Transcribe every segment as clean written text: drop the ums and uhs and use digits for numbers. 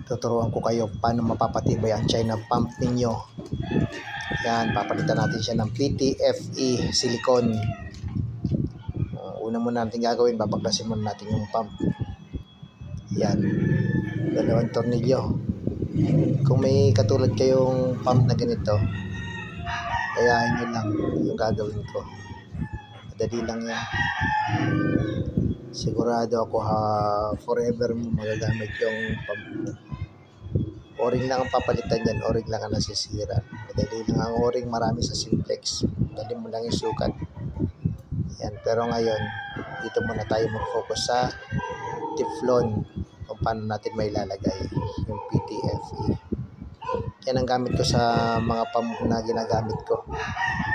tuturuan ko kayo paano mapapatibay ang China pump ninyo. Yan, papalitan natin siya ng PTFE silicone. Una muna natin gagawin, babaklasin muna natin yung pump. Yan, 2 tornilyo. Kung may katulad kayong pump na ganito, kayahin nyo lang yung gagawin ko. Madali lang yan. Sigurado ako forever mo magagamit yung pump. O-ring lang ang papalitan yan, o-ring lang ang nasisira. Madali lang ang o-ring, marami sa Simplex. Dali mo lang yung sukat. Yan, pero ngayon, dito muna tayo mag-focus sa Teflon, kung paano natin may lalagay yung PTFE. Yan ang gamit ko sa mga pump na ginagamit ko.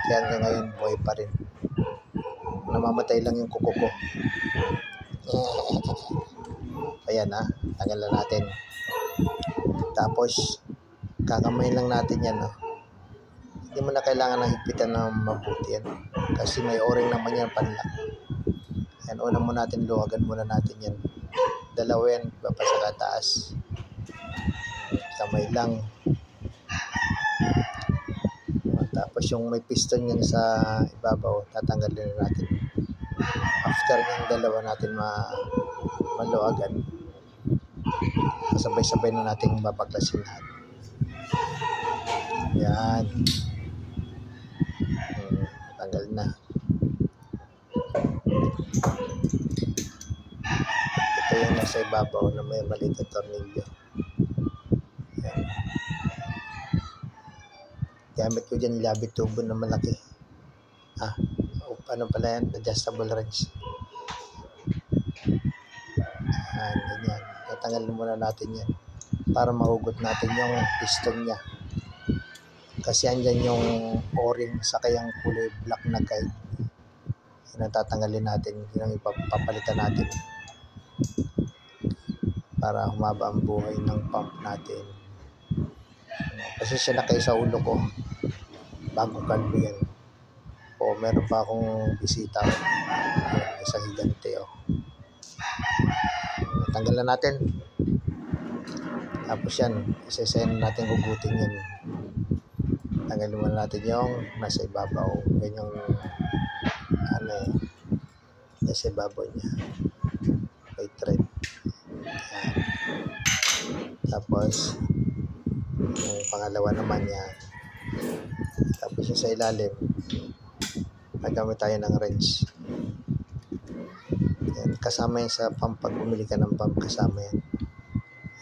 Kaya hanggang ngayon, buhay pa rin. Namamatay lang yung kuko ko. Ayan tanggalan natin. Tapos, kakamay lang natin yan. Hindi mo na kailangan ng higpitan na mabuti yan. Kasi may o-ring naman yan panlock. Yan, una mo natin, luwagan muna natin yan. 2 yan, papasa ka taas. Kamay lang. Tapos yung may piston yan sa ibabaw, tatanggalin na natin. After yung 2 natin maluwagan, sabay-sabay na natin babaklasin lahat. Yan. Tanggal na. Ito yung nasa ibabaw na may maliit na tornilyo. Yan. Gamit ko dyan labit tubo na malaki. Ano pala yan? Adjustable wrench. Yan, ganyan. Tatanggalin muna natin yan para mahugot natin yung piston niya. Kasi andyan yung o-ring sa kayang kulay black na guide. Yan ang tatanggalin natin. Yan ang ipapalitan natin para humaba ang buhay ng pump natin. Kasi siya na kayo sa ulo ko. Bago kalbo yan. Meron pa akong bisita. Isang higante. Tanggalan natin. Tapos yan, isa-isayin natin hugutin yan. Tanggalin muna natin yung nasa ibabaw. Yan yung nasa ibabaw niya. May thread. Yan. Tapos yung pangalawa naman yan. Tapos yung sa ilalim, nagamit tayo ng wrench. Yan. Kasama yan sa pump. Pag bumili ka ng pump, kasama yan.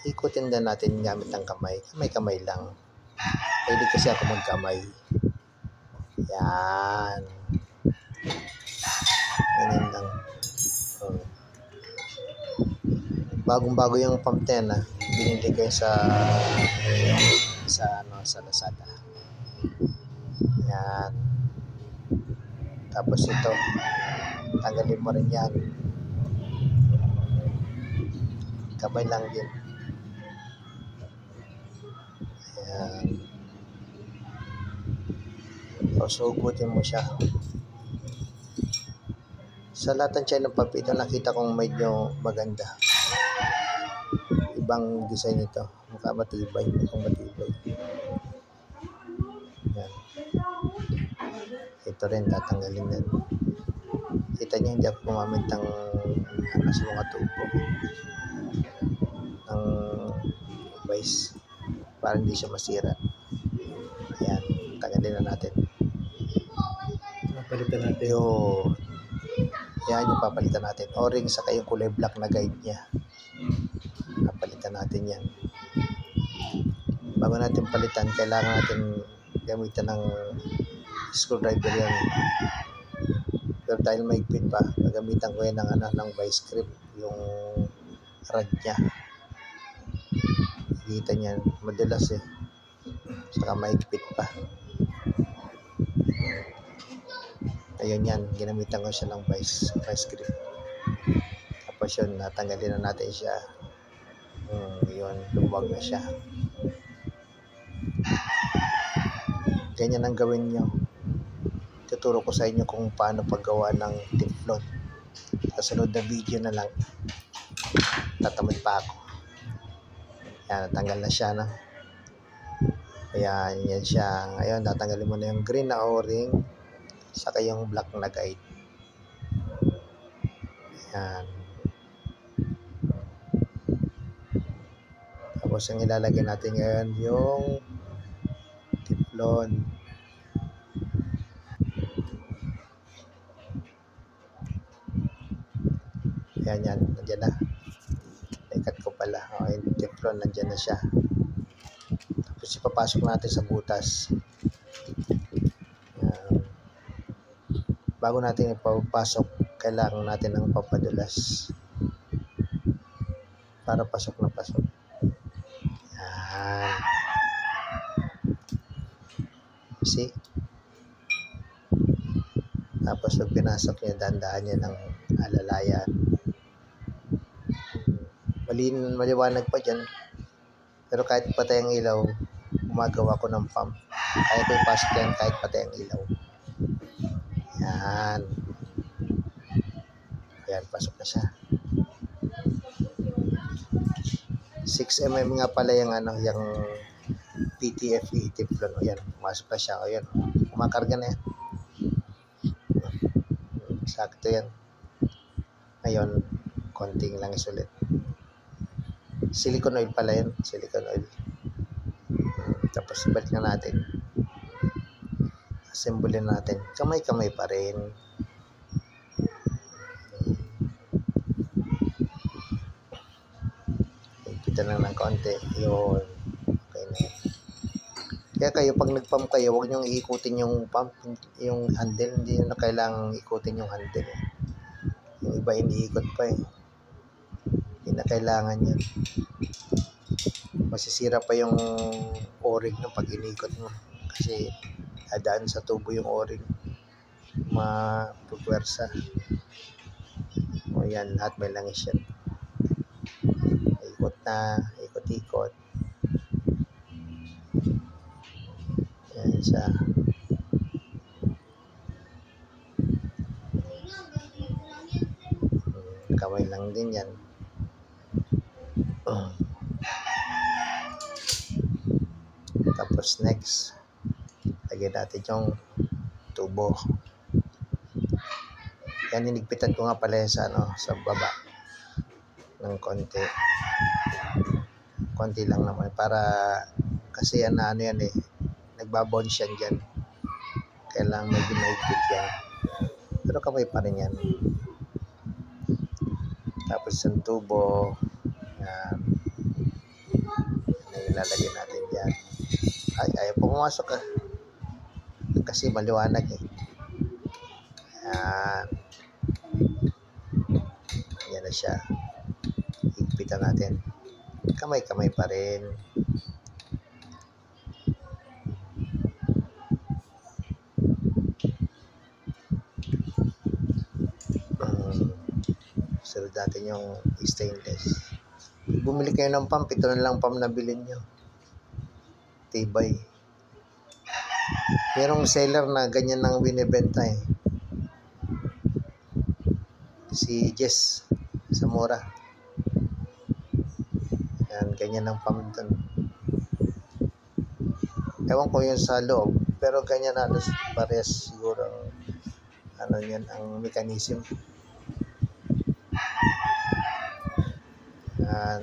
Ikutin din natin gamit ng kamay. Kamay-kamay lang. Pwede kasi ako magkamay. Yan. Ganyan lang. Bagong-bago yung pump na yan. Binili ko sa Lazada. Yan. Tapos ito, tanggalin mo rin yan. Kamay lang din. Ayan. So, hugutin mo siya. Sa lahat ng China pump, ito nakita kong medyo maganda. Ibang design ito. Mukhang matibay. Ayan. Ito rin, tatanggalin yan. Kita niyo, hindi ako gumamit ng sa mga tubo. Ng vice. Para hindi siya masira. Ayan, tanggalin na natin. Papalitan natin. Yan yung papalitan natin. O-ring sa kayong kulay black na guide niya. Papalitan natin yan. Bago natin palitan, kailangan natin gamitan ng screwdriver yan. Pero dahil maigpit pa, gagamitan ko yan ng vice grip, yung rod niya. Kita niyan, madulas saka maigpit pa. Ayun yan, ginamitan ko siya ng vice grip. Tapos yun, natanggalin na natin siya. Yun, lumuwag na siya. Ganyan ang gawin nyo. Tuturo ko sa inyo kung paano paggawa ng Teflon. Sa sunod na video na lang, tatamad pa ako. Yan, natanggal na siya, no? Ayan, yan siya. Ngayon, tatanggalin mo na yung green na o-ring, saka yung black na guide. Ayan. Tapos, ang ilalagay natin ngayon, yung teflon. Ayan, yan. Nandiyan na. Ikat ko pala. O, yung teflon, nandiyan na siya. Tapos, ipapasok natin sa butas. Ayan. Bago natin ipapasok, kailangan natin ng papadulas. Para pasok na pasok. Ayan. See? Tapos, pag pinasok niya, dandaan niya ng alalayan. Maliwanag pa dyan. Pero kahit patay ang ilaw, gumagawa ko ng pump. Kaya ko ipasok yan kahit patay ang ilaw. Yan. Ayan, pasok na siya. 6mm nga pala yung yung PTFE teflon. O yan, pumasok na siya. O yan, kumakarga na yan. Sakto yan. Ngayon, konting lang isulit. Silicone oil pala yan. Silicone oil. Tapos balik na natin. Assemble natin. Kamay-kamay pa rin. Ipita lang ng konti. Yun. Okay na yan. Kaya kayo, pag nag-pump kayo, huwag niyong iikutin yung pump, yung handle. Hindi nyo na kailangang ikutin yung handle. Yung iba iniikot pa eh. Hindi na kailangan yan. Masisira pa yung o-ring ng pag inikot mo. Kasi dadaan sa tubo yung o-ring. Mapupwersa. O yan, lahat may langis yan. Ikot na, ikot-ikot. Yan siya. Kamay lang din yan. Tapos next, lagyan natin yung tubo. Yan, hinigpitan ko nga pala sa sa baba ng konti. Konti lang naman para kasi yan nagbabounce yan dyan. Kailangan medyo mahigpit yan. Pero kamay pa rin yan. Tapos yung tubo, yan. Yan ilalagay natin dyan. Ay, ayaw pumasok kasi maliwanag eh. Yan. Yan na siya. Higpitan natin. Kamay-kamay pa rin. Sunod natin yung stainless. Bumili kayo ng pump, ito na lang pump na bilhin nyo. Tibay. Merong seller na ganyan nang binibenta eh. Si Jess Zamora. Yan, ganyan ang pump dun. Ewan ko yun sa loob, pero ganyan parehas siguro yan, ang mechanism. Yan.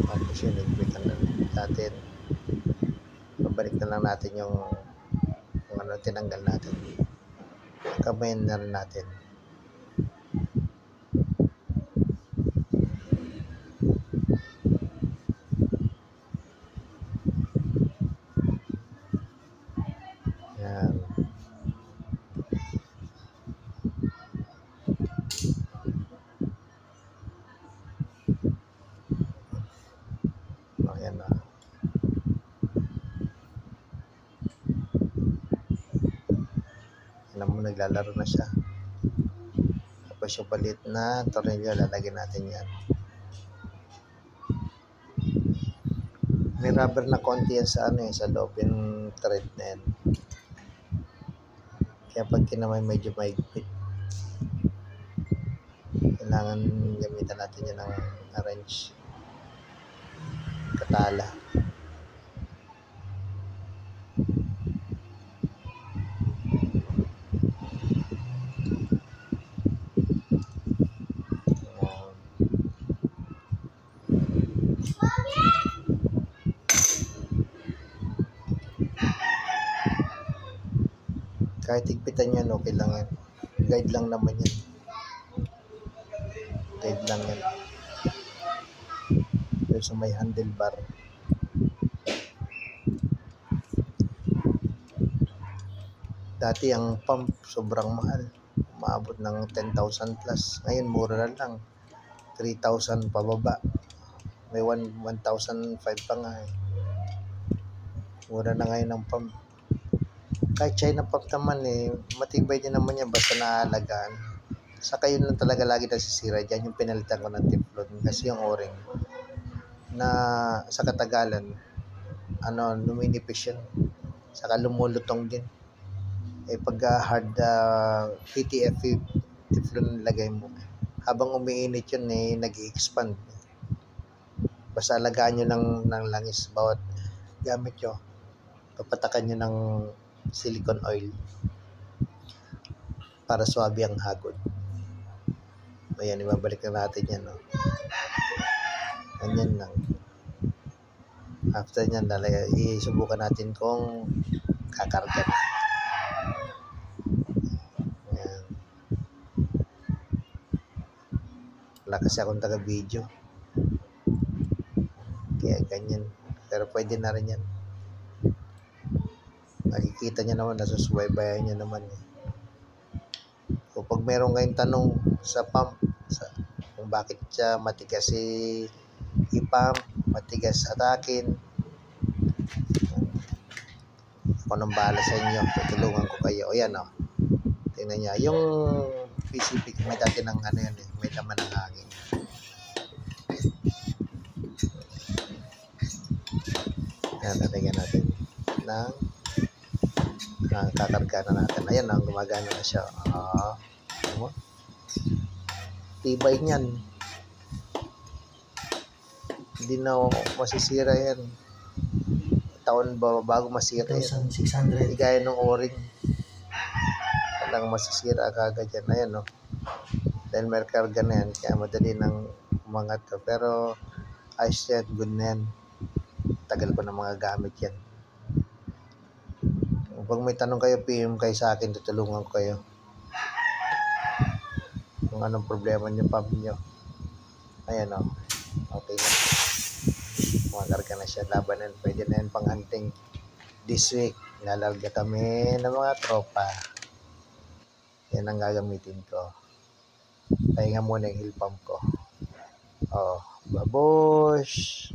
Tapos yun, nagpitan na natin. Pabalik na lang natin yung tinanggal natin. Kamayin na rin natin. Yan. Ayan na. Alam mo, naglalaro na siya. Tapos yung palit na tornilyo, lalagyan natin yan. May rubber na konti yan sa sa loob yung thread na yan. Kaya pag kinamay medyo mahigpit. Kailangan gamitan natin yan ng gauge. Katala. Kahit higpitan yan, okay lang yan. Guide lang naman yan. Guide lang yan. Pero sa may handlebar. Dati ang pump sobrang mahal. Umabot ng 10,000 plus. Ngayon mura na lang. 3,000 pababa. May 1,005 pa nga eh. Mura na ngayon ang pump. Kahit China pump naman eh, matibay din naman yan basta naaalagaan. Saka yun lang talaga lagi nasisira dyan, yung pinalitan ko ng teflon. Kasi yung o-ring na sa katagalan, luminipis yun. Saka lumulutong din. Eh pag hard PTFE teflon nilagay mo, habang umiinit yun eh, nag-i-expand. Basta alagaan nyo ng langis bawat gamit nyo. Papatakan nyo ng silicone oil para swabe ang hagod. Ayan, ibabalik na natin yan. No? Ganyan lang. After nyan, isubukan natin kung kakarga na. Ayan. Wala kasi akong taga-video. Kaya ganyan. Pero pwede na rin yan. Nakikita nyo naman, nasusubaybayan nyo naman. Kung pag meron kayong tanong sa pump, kung bakit siya matigas i-pump, matigas atakin, ako nang bahala sa inyo, tutulungan ko kayo. O yan o, tingnan nyo, yung PCB may dati ng yan eh, may laman ng hangin. Yan, natigyan natin ng kakarga na natin. Ayan na, gumagana na siya. Tibay niyan. Hindi na masisira yan. Taon ba bago masira yan? 1,600. Gaya ng o-ring. Walang masisira kagad yan. Ayan no. Dahil may karga na yan. Kaya madali nang umangat to. Pero ayos yan. Good na yan. Tagal ko na mga gamit yan. Pag may tanong kayo, PM kayo sa akin, tutulungan ko kayo. Kung anong problema nyo, pump nyo. Ayan o. Okay na. Makarga na siya. Labanan. Pwede na yan pang hunting. This week, lalarga kami ng mga tropa. Yan ang gagamitin ko. Pahinga muna yung hill pump ko. Oh, babush!